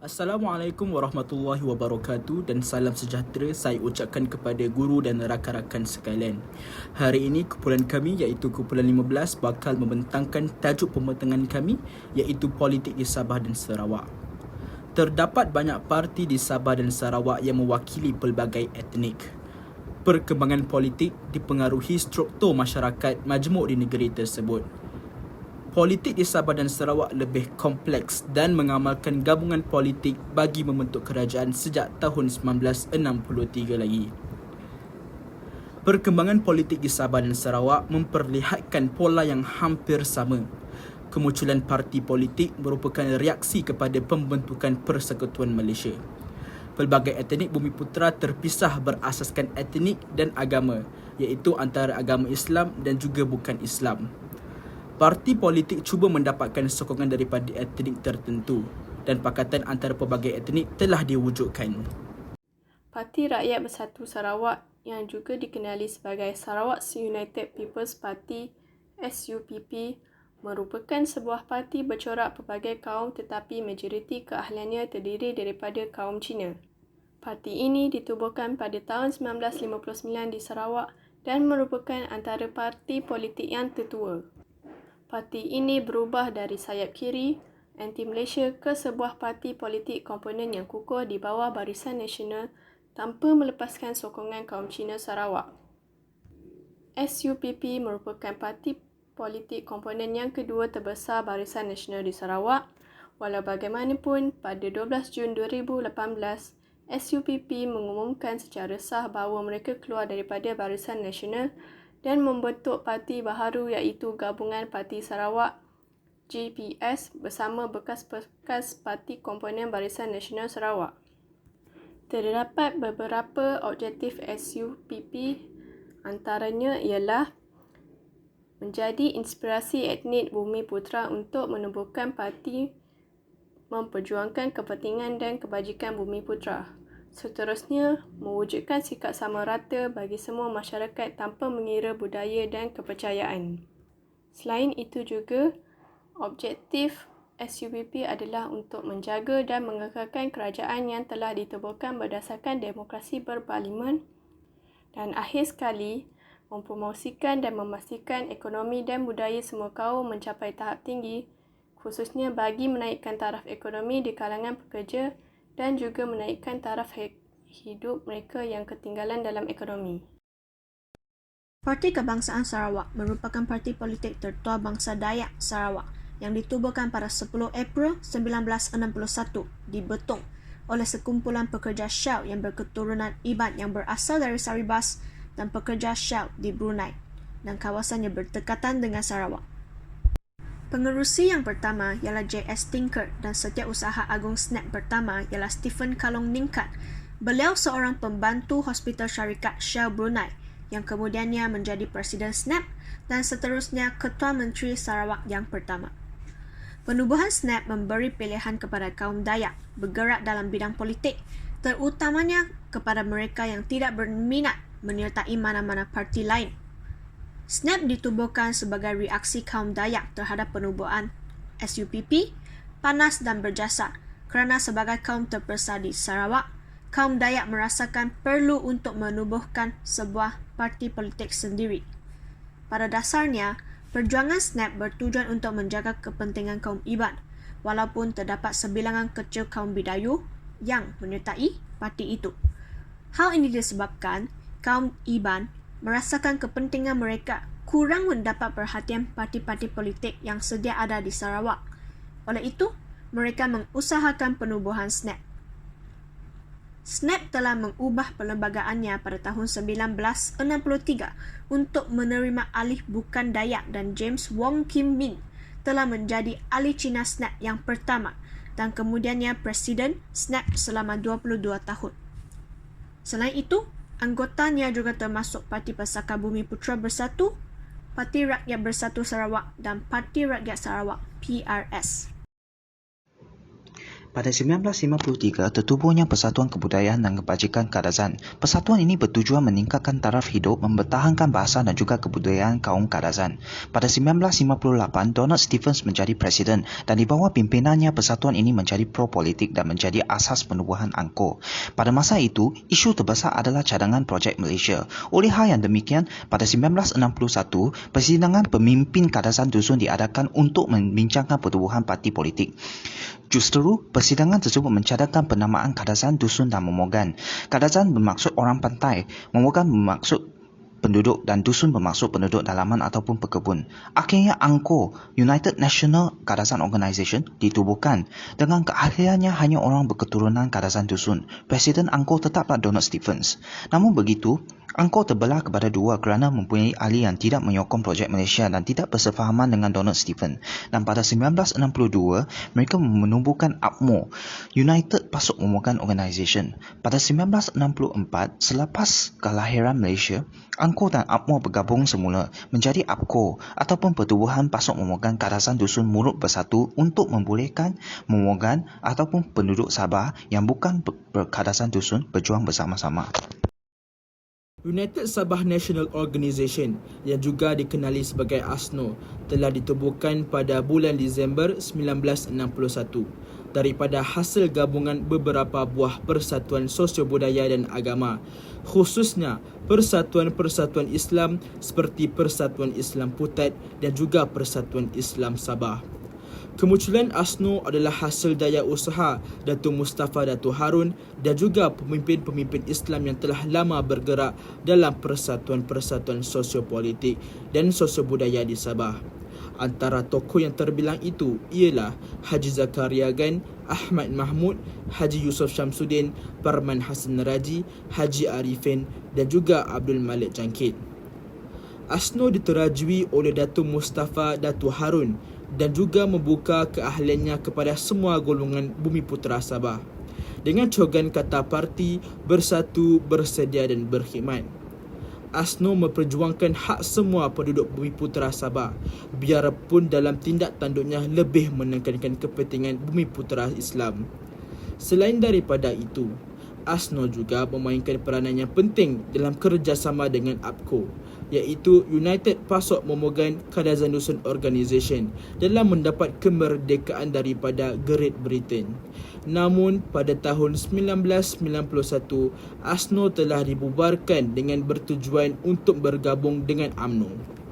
Assalamualaikum warahmatullahi wabarakatuh dan salam sejahtera saya ucapkan kepada guru dan rakan-rakan sekalian. Hari ini kumpulan kami iaitu kumpulan 15 bakal membentangkan tajuk pembentangan kami iaitu politik di Sabah dan Sarawak. Terdapat banyak parti di Sabah dan Sarawak yang mewakili pelbagai etnik. Perkembangan politik dipengaruhi struktur masyarakat majmuk di negeri tersebut. Politik di Sabah dan Sarawak lebih kompleks dan mengamalkan gabungan politik bagi membentuk kerajaan sejak tahun 1963 lagi. Perkembangan politik di Sabah dan Sarawak memperlihatkan pola yang hampir sama. Kemunculan parti politik merupakan reaksi kepada pembentukan Persekutuan Malaysia. Pelbagai etnik Bumiputera terpisah berasaskan etnik dan agama, iaitu antara agama Islam dan juga bukan Islam. Parti politik cuba mendapatkan sokongan daripada etnik tertentu dan pakatan antara pelbagai etnik telah diwujudkan. Parti Rakyat Bersatu Sarawak yang juga dikenali sebagai Sarawak United People's Party SUPP merupakan sebuah parti bercorak pelbagai kaum tetapi majoriti keahliannya terdiri daripada kaum Cina. Parti ini ditubuhkan pada tahun 1959 di Sarawak dan merupakan antara parti politik yang tertua. Parti ini berubah dari sayap kiri, anti-Malaysia ke sebuah parti politik komponen yang kukuh di bawah Barisan Nasional tanpa melepaskan sokongan kaum Cina Sarawak. SUPP merupakan parti politik komponen yang kedua terbesar Barisan Nasional di Sarawak. Walau bagaimanapun, pada 12 Jun 2018, SUPP mengumumkan secara sah bahawa mereka keluar daripada Barisan Nasional dan membentuk parti baharu iaitu Gabungan Parti Sarawak GPS bersama bekas-bekas parti komponen Barisan Nasional Sarawak. Terdapat beberapa objektif SUPP, antaranya ialah menjadi inspirasi etnik Bumiputera untuk menubuhkan parti memperjuangkan kepentingan dan kebajikan Bumiputera. Seterusnya, mewujudkan sikap sama rata bagi semua masyarakat tanpa mengira budaya dan kepercayaan. Selain itu juga, objektif SUPP adalah untuk menjaga dan mengekalkan kerajaan yang telah ditubuhkan berdasarkan demokrasi berparlimen dan akhir sekali, mempromosikan dan memastikan ekonomi dan budaya semua kaum mencapai tahap tinggi, khususnya bagi menaikkan taraf ekonomi di kalangan pekerja dan juga menaikkan taraf hidup mereka yang ketinggalan dalam ekonomi. Parti Kebangsaan Sarawak merupakan parti politik tertua bangsa Dayak Sarawak yang ditubuhkan pada 10 April 1961 di Betong oleh sekumpulan pekerja Shell yang berketurunan Iban yang berasal dari Saribas dan pekerja Shell di Brunei dan kawasannya berdekatan dengan Sarawak. Pengerusi yang pertama ialah J.S. Tinker dan Setiausaha Agung Snap pertama ialah Stephen Kalong Ningkat. Beliau seorang pembantu Hospital Syarikat Shell Brunei yang kemudiannya menjadi Presiden Snap dan seterusnya Ketua Menteri Sarawak yang pertama. Penubuhan Snap memberi pilihan kepada kaum Dayak bergerak dalam bidang politik, terutamanya kepada mereka yang tidak berminat menyertai mana-mana parti lain. Snap ditubuhkan sebagai reaksi kaum Dayak terhadap penubuhan SUPP, panas dan berjasa kerana sebagai kaum terpesar di Sarawak, kaum Dayak merasakan perlu untuk menubuhkan sebuah parti politik sendiri. Pada dasarnya, perjuangan Snap bertujuan untuk menjaga kepentingan kaum Iban, walaupun terdapat sebilangan kecil kaum Bidayu yang menyertai parti itu. Hal ini disebabkan kaum Iban merasakan kepentingan mereka kurang mendapat perhatian parti-parti politik yang sedia ada di Sarawak. Oleh itu, mereka mengusahakan penubuhan Snap. Snap telah mengubah perlembagaannya pada tahun 1963 untuk menerima alih bukan Dayak dan James Wong Kim Min telah menjadi ahli Cina Snap yang pertama dan kemudiannya Presiden Snap selama 22 tahun. Selain itu, anggotanya juga termasuk Parti Pesaka Bumiputera Bersatu, Parti Rakyat Bersatu Sarawak dan Parti Rakyat Sarawak PRS. Pada 1953, tertubuhnya Persatuan Kebudayaan dan Kebajikan Kadazan. Persatuan ini bertujuan meningkatkan taraf hidup, mempertahankan bahasa dan juga kebudayaan kaum Kadazan. Pada 1958, Donald Stephens menjadi presiden dan di bawah pimpinannya persatuan ini menjadi pro-politik dan menjadi asas penubuhan Angkor. Pada masa itu, isu terbesar adalah cadangan projek Malaysia. Oleh hal yang demikian, pada 1961, persidangan pemimpin Kadazan Dusun diadakan untuk membincangkan pertubuhan parti politik. Justru, persidangan tersebut mencadangkan penamaan Kadazan, Dusun dan Momogan. Kadazan bermaksud orang pantai, Momogan bermaksud penduduk dan Dusun bermaksud penduduk dalaman ataupun pekebun. Akhirnya Angkor, United National Kadazan Organisation, ditubuhkan. Dengan keahliannya hanya orang berketurunan Kadazan Dusun, Presiden Angkor tetaplah Donald Stephens. Namun begitu, Angkor terbelah kepada dua kerana mempunyai ahli yang tidak menyokong projek Malaysia dan tidak bersefahaman dengan Donald Stephens. Dan pada 1962, mereka menubuhkan UPMO, United Pasuk Momogan Organisation. Pada 1964, selepas kelahiran Malaysia, Angkor dan UPMO bergabung semula menjadi APKO ataupun Pertubuhan Pasuk Momogan Kadazan Dusun Murut Bersatu untuk membolehkan Momogan ataupun penduduk Sabah yang bukan berkadazan dusun berjuang bersama-sama. United Sabah National Organisation yang juga dikenali sebagai USNO telah ditubuhkan pada bulan Disember 1961 daripada hasil gabungan beberapa buah persatuan sosio-budaya dan agama, khususnya persatuan-persatuan Islam seperti Persatuan Islam Putat dan juga Persatuan Islam Sabah. Kemunculan USNO adalah hasil daya usaha Datuk Mustafa Datuk Harun dan juga pemimpin-pemimpin Islam yang telah lama bergerak dalam persatuan-persatuan sosiopolitik dan sosiobudaya di Sabah. Antara tokoh yang terbilang itu ialah Haji Zakaria Gan, Ahmad Mahmud, Haji Yusof Syamsuddin, Parman Hassan Raji, Haji Arifin dan juga Abdul Malik Jangkit. USNO diterajui oleh Datuk Mustafa Datuk Harun dan juga membuka keahliannya kepada semua golongan Bumiputera Sabah dengan cogan kata parti, bersatu, bersedia dan berkhidmat. USNO memperjuangkan hak semua penduduk Bumiputera Sabah biarpun dalam tindak tanduknya lebih menekankan kepentingan Bumiputera Islam. Selain daripada itu, USNO juga memainkan peranan yang penting dalam kerjasama dengan APKO, iaitu United Pasuk Momogan Kadazan Dusun Organisation dalam mendapat kemerdekaan daripada Great Britain. Namun pada tahun 1991, USNO telah dibubarkan dengan bertujuan untuk bergabung dengan UMNO.